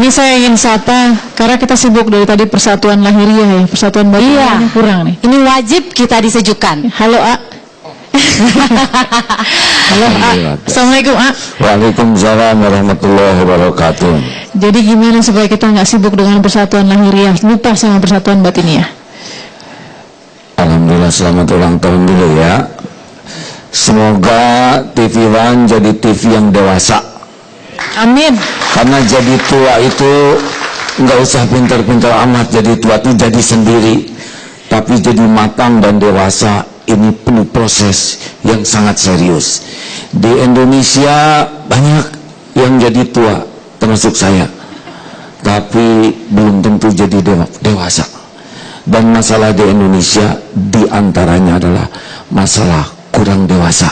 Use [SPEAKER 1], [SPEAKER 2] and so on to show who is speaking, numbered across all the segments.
[SPEAKER 1] Ini saya ingin sapa karena kita sibuk dari tadi persatuan lahiriah ya, persatuan batin kurang nih.
[SPEAKER 2] Ini wajib kita disejukkan.
[SPEAKER 1] Halo A. Halo A. Assalamualaikum A.
[SPEAKER 3] Waalaikumsalam warahmatullahi wabarakatuh.
[SPEAKER 1] Jadi gimana supaya kita nggak sibuk dengan persatuan lahiriah, lupa sama persatuan batiniah?
[SPEAKER 3] Alhamdulillah, selamat ulang tahun dulu ya. Semoga TV One jadi TV yang dewasa.
[SPEAKER 1] Amin.
[SPEAKER 3] Karena jadi tua itu nggak usah pintar-pintar amat, jadi tua itu jadi sendiri. Tapi jadi matang dan dewasa ini perlu proses yang sangat serius. Di Indonesia banyak yang jadi tua, termasuk saya. Tapi belum tentu jadi dewasa. Dan masalah di Indonesia diantaranya adalah masalah kurang dewasa.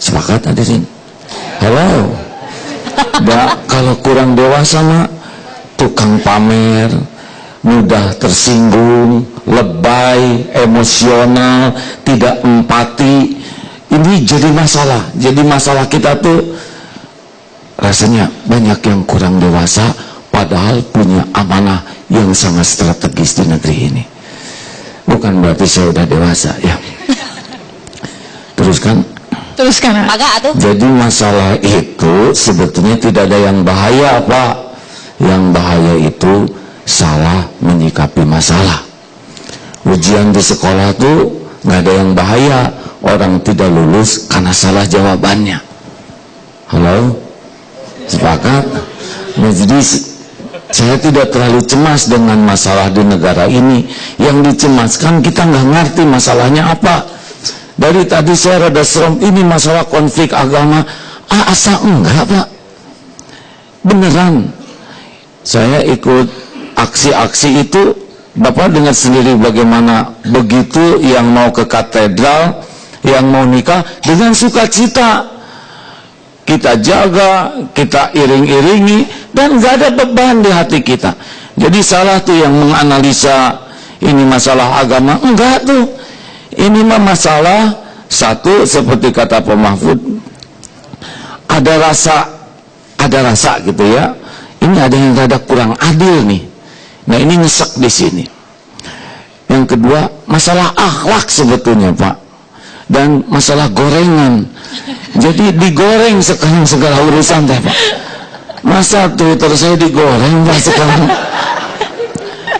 [SPEAKER 3] Sepakat hadirin? Halo. Nah, kalau kurang dewasa mah tukang pamer, mudah tersinggung, lebay, emosional, tidak empati. Ini jadi masalah. Jadi masalah kita tuh rasanya banyak yang kurang dewasa padahal punya amanah yang sangat strategis di negeri ini. Bukan berarti saya udah dewasa ya. Teruskan. Jadi masalah itu sebetulnya tidak ada yang bahaya Pak. Yang bahaya itu salah menyikapi masalah. Ujian di sekolah tuh nggak ada yang bahaya, orang tidak lulus karena salah jawabannya. Halo, sepakat? Nah, jadi saya tidak terlalu cemas dengan masalah di negara ini. Yang dicemaskan kita nggak ngerti masalahnya apa. Dari tadi saya rada serem, ini masalah konflik agama. Asa enggak Pak, beneran. Saya ikut aksi-aksi itu, Bapak dengar sendiri bagaimana begitu yang mau ke katedral, yang mau nikah dengan sukacita. Kita jaga, kita iring-iringi, dan nggak ada beban di hati kita. Jadi salah tuh yang menganalisa ini masalah agama, enggak tuh. Ini mah masalah satu, seperti kata Pak Mahfud, ada rasa gitu ya. Ini ada yang rada kurang adil nih. Nah ini nyesek di sini. Yang kedua masalah akhlak sebetulnya Pak, dan masalah gorengan. Jadi digoreng sekarang segala urusan Pak. Masa Twitter saya digoreng Pak sekarang?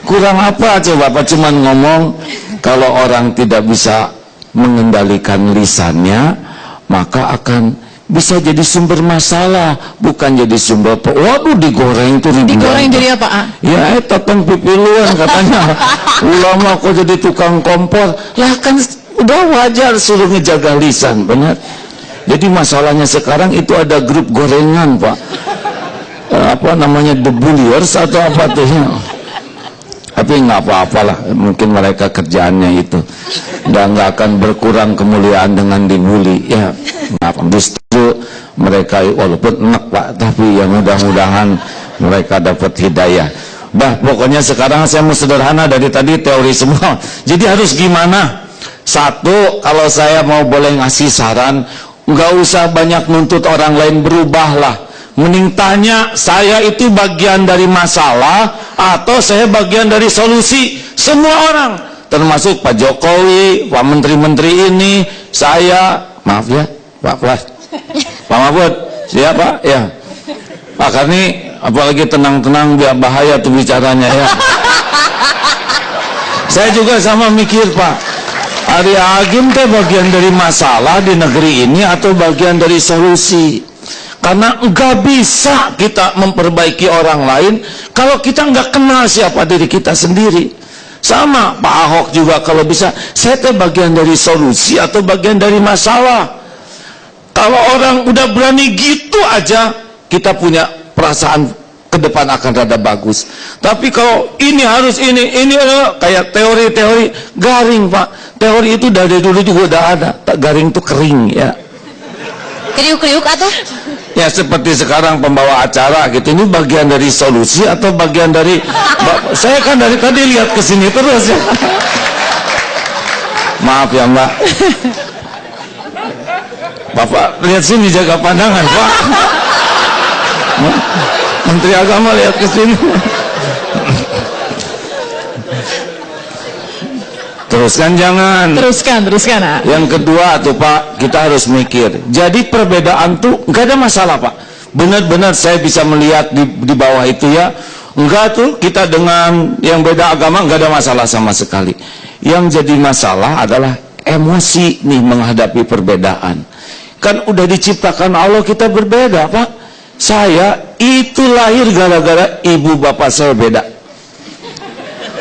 [SPEAKER 3] Kurang apa coba Pak? Cuman ngomong. Kalau orang tidak bisa mengendalikan lisannya, maka akan bisa jadi sumber masalah, bukan jadi sumber. Waduh, digoreng itu ribuan.
[SPEAKER 1] Digoreng jadi apa?
[SPEAKER 3] Ya, tatang pipiluan katanya. Ulama kok jadi tukang kompor. Lah kan udah wajar suruh ngejaga lisan, benar. Jadi masalahnya sekarang itu ada grup gorengan Pak. Apa namanya, the bulliers atau apa tuh ya. Tapi nggak apa-apalah, mungkin mereka kerjaannya itu, dan nggak akan berkurang kemuliaan dengan dibully ya. Justru mereka walaupun enak Pak, tapi ya mudah-mudahan mereka dapat hidayah. Pokoknya sekarang saya mau sederhana, dari tadi teori semua. Jadi harus gimana? Satu, kalau saya mau boleh ngasih saran, nggak usah banyak nuntut orang lain, berubahlah. Mending tanya, saya itu bagian dari masalah atau saya bagian dari solusi? Semua orang, termasuk Pak Jokowi, Pak Menteri-Menteri ini, saya, maaf ya Pak Plas, Pak Mahfud, siapa? Ya Pak Karni, apalagi tenang-tenang, biar bahaya tuh bicaranya ya. Saya juga sama mikir Pak, Ari Agim teh bagian dari masalah di negeri ini atau bagian dari solusi? Karena nggak bisa kita memperbaiki orang lain kalau kita nggak kenal siapa diri kita sendiri. Sama Pak Ahok juga, kalau bisa, saya teh bagian dari solusi atau bagian dari masalah. Kalau orang udah berani gitu aja, kita punya perasaan ke depan akan rada bagus. Tapi kalau ini harus ini kayak teori-teori garing Pak. Teori itu dari dulu juga udah ada, garing itu kering ya.
[SPEAKER 2] Kriuk-kriuk atau?
[SPEAKER 3] Ya seperti sekarang pembawa acara gitu, ini bagian dari solusi atau bagian dari saya kan dari tadi lihat ke sini terus ya. Maaf ya Mbak. Bapak lihat sini, jaga pandangan Pak. Menteri Agama lihat ke sini. Teruskan jangan.
[SPEAKER 1] Teruskan.
[SPEAKER 3] Yang kedua tuh Pak, kita harus mikir. Jadi perbedaan tuh nggak ada masalah Pak. Benar-benar saya bisa melihat di bawah itu ya. Enggak tuh kita dengan yang beda agama nggak ada masalah sama sekali. Yang jadi masalah adalah emosi nih menghadapi perbedaan. Kan udah diciptakan Allah kita berbeda Pak. Saya itu lahir gara-gara ibu bapak saya beda.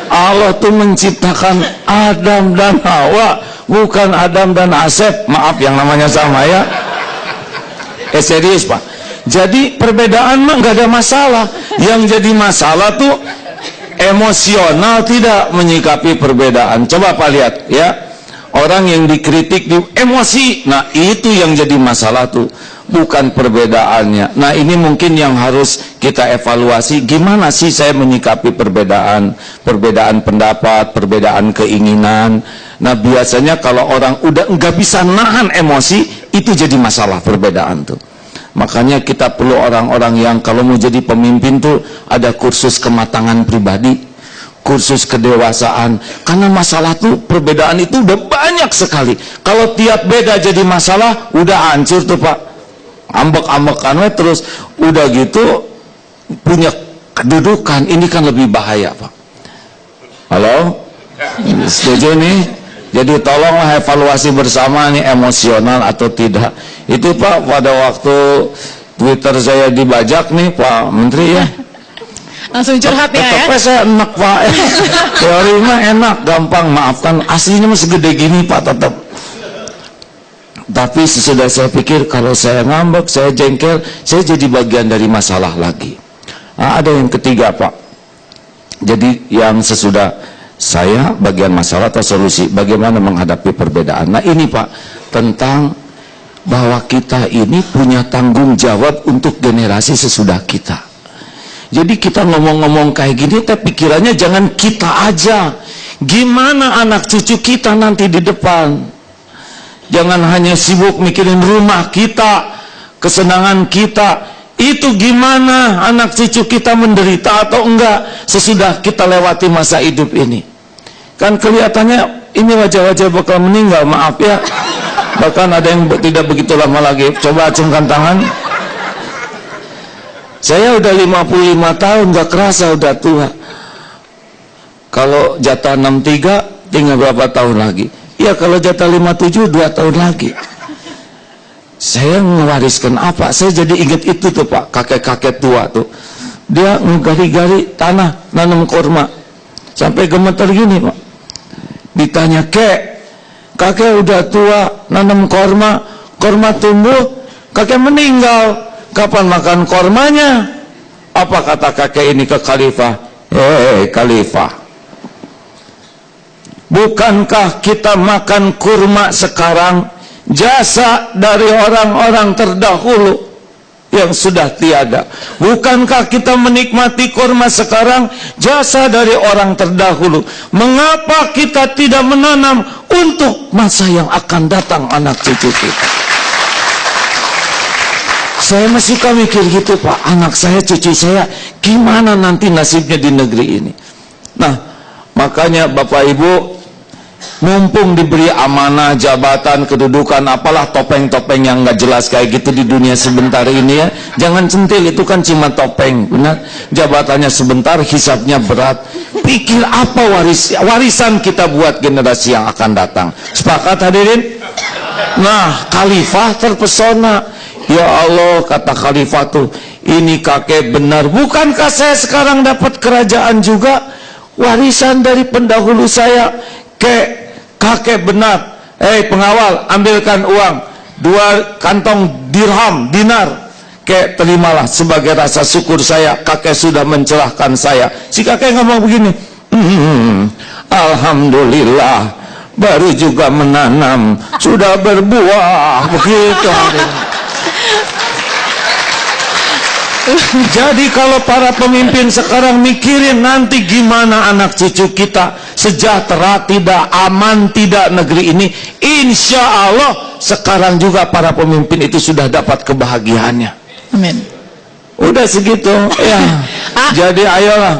[SPEAKER 3] Allah tuh menciptakan Adam dan Hawa, bukan Adam dan Asep. Maaf yang namanya sama ya. Serius Pak. Jadi perbedaan mah nggak ada masalah. Yang jadi masalah tuh emosional tidak menyikapi perbedaan. Coba Pak lihat ya. Orang yang dikritik di emosi. Nah itu yang jadi masalah tuh, bukan perbedaannya. Nah ini mungkin yang harus kita evaluasi. Gimana sih saya menyikapi perbedaan pendapat, perbedaan keinginan. Nah biasanya kalau orang udah nggak bisa nahan emosi, itu jadi masalah perbedaan tuh. Makanya kita perlu orang-orang yang kalau mau jadi pemimpin tuh ada kursus kematangan pribadi, kursus kedewasaan. Karena masalah tuh perbedaan itu udah banyak sekali. Kalau tiap beda jadi masalah, udah hancur tuh Pak. Ambek-ambekan terus udah gitu punya kedudukan. Ini kan lebih bahaya Pak. Halo? Setuju nih? Jadi tolonglah evaluasi bersama nih, emosional atau tidak. Itu Pak, pada waktu Twitter saya dibajak nih Pak Menteri ya.
[SPEAKER 1] Langsung curhat ya.
[SPEAKER 3] Tetapnya saya enak Pak. Teori mah enak, gampang, maafkan. Aslinya masih gede gini Pak tetap. Tapi sesudah saya pikir kalau saya ngambek, saya jengkel, saya jadi bagian dari masalah lagi. Nah, ada yang ketiga Pak. Jadi yang sesudah saya bagian masalah atau solusi, bagaimana menghadapi perbedaan. Nah ini Pak, tentang bahwa kita ini punya tanggung jawab untuk generasi sesudah kita. Jadi kita ngomong-ngomong kayak gini, tapi pikirannya jangan kita aja. Gimana anak cucu kita nanti di depan? Jangan hanya sibuk mikirin rumah kita, kesenangan kita. Itu gimana anak cucu kita menderita atau enggak sesudah kita lewati masa hidup ini. Kan kelihatannya ini wajah-wajah bakal meninggal, maaf ya. Bahkan ada yang tidak begitu lama lagi. Coba acungkan tangan. Saya udah 55 tahun, gak kerasa udah tua. Kalau jatah 63 tinggal berapa tahun lagi? Ya kalau jatah 57 2 tahun lagi. Saya mewariskan apa? Saya jadi ingat itu tuh Pak, kakek-kakek tua tuh. Dia ngegali-gali tanah, nanam korma. Sampai gemeter gini Pak. Ditanya, kakek udah tua, nanam korma, korma tumbuh, kakek meninggal. Kapan makan kormanya? Apa kata kakek ini ke khalifah? Khalifah, bukankah kita makan kurma sekarang jasa dari orang-orang terdahulu yang sudah tiada? Bukankah kita menikmati kurma sekarang jasa dari orang terdahulu? Mengapa kita tidak menanam untuk masa yang akan datang anak cucu kita? Saya masih suka mikir gitu Pak, anak saya, cucu saya gimana nanti nasibnya di negeri ini. Nah makanya Bapak Ibu, mumpung diberi amanah, jabatan, kedudukan, apalah topeng-topeng yang nggak jelas kayak gitu di dunia sebentar ini ya, jangan centil, itu kan cuma topeng, benar. Jabatannya sebentar, hisabnya berat. Pikir apa warisan kita buat generasi yang akan datang. Sepakat hadirin? Nah khalifah terpesona. Ya Allah, kata khalifah tuh, ini kakek benar. Bukankah saya sekarang dapat kerajaan juga? Warisan dari pendahulu saya. Kakek benar. Pengawal, ambilkan uang 2 kantong dirham, dinar. Terimalah sebagai rasa syukur saya, kakek sudah mencerahkan saya. Si kakek ngomong begini, Alhamdulillah, baru juga menanam, sudah berbuah. Begitu. Jadi kalau para pemimpin sekarang mikirin nanti gimana anak cucu kita sejahtera tidak, aman tidak negeri ini, insya Allah sekarang juga para pemimpin itu sudah dapat kebahagiaannya.
[SPEAKER 1] Amin.
[SPEAKER 3] Udah segitu ya. Jadi ayolah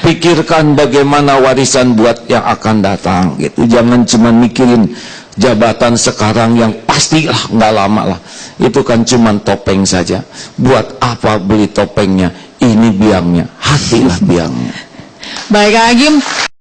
[SPEAKER 3] pikirkan bagaimana warisan buat yang akan datang gitu. Jangan cuma mikirin jabatan sekarang yang pastilah nggak lama lah. Itu kan cuma topeng saja. Buat apa beli topengnya? Ini biangnya, hatilah biangnya.
[SPEAKER 1] Baik, Kak Agim.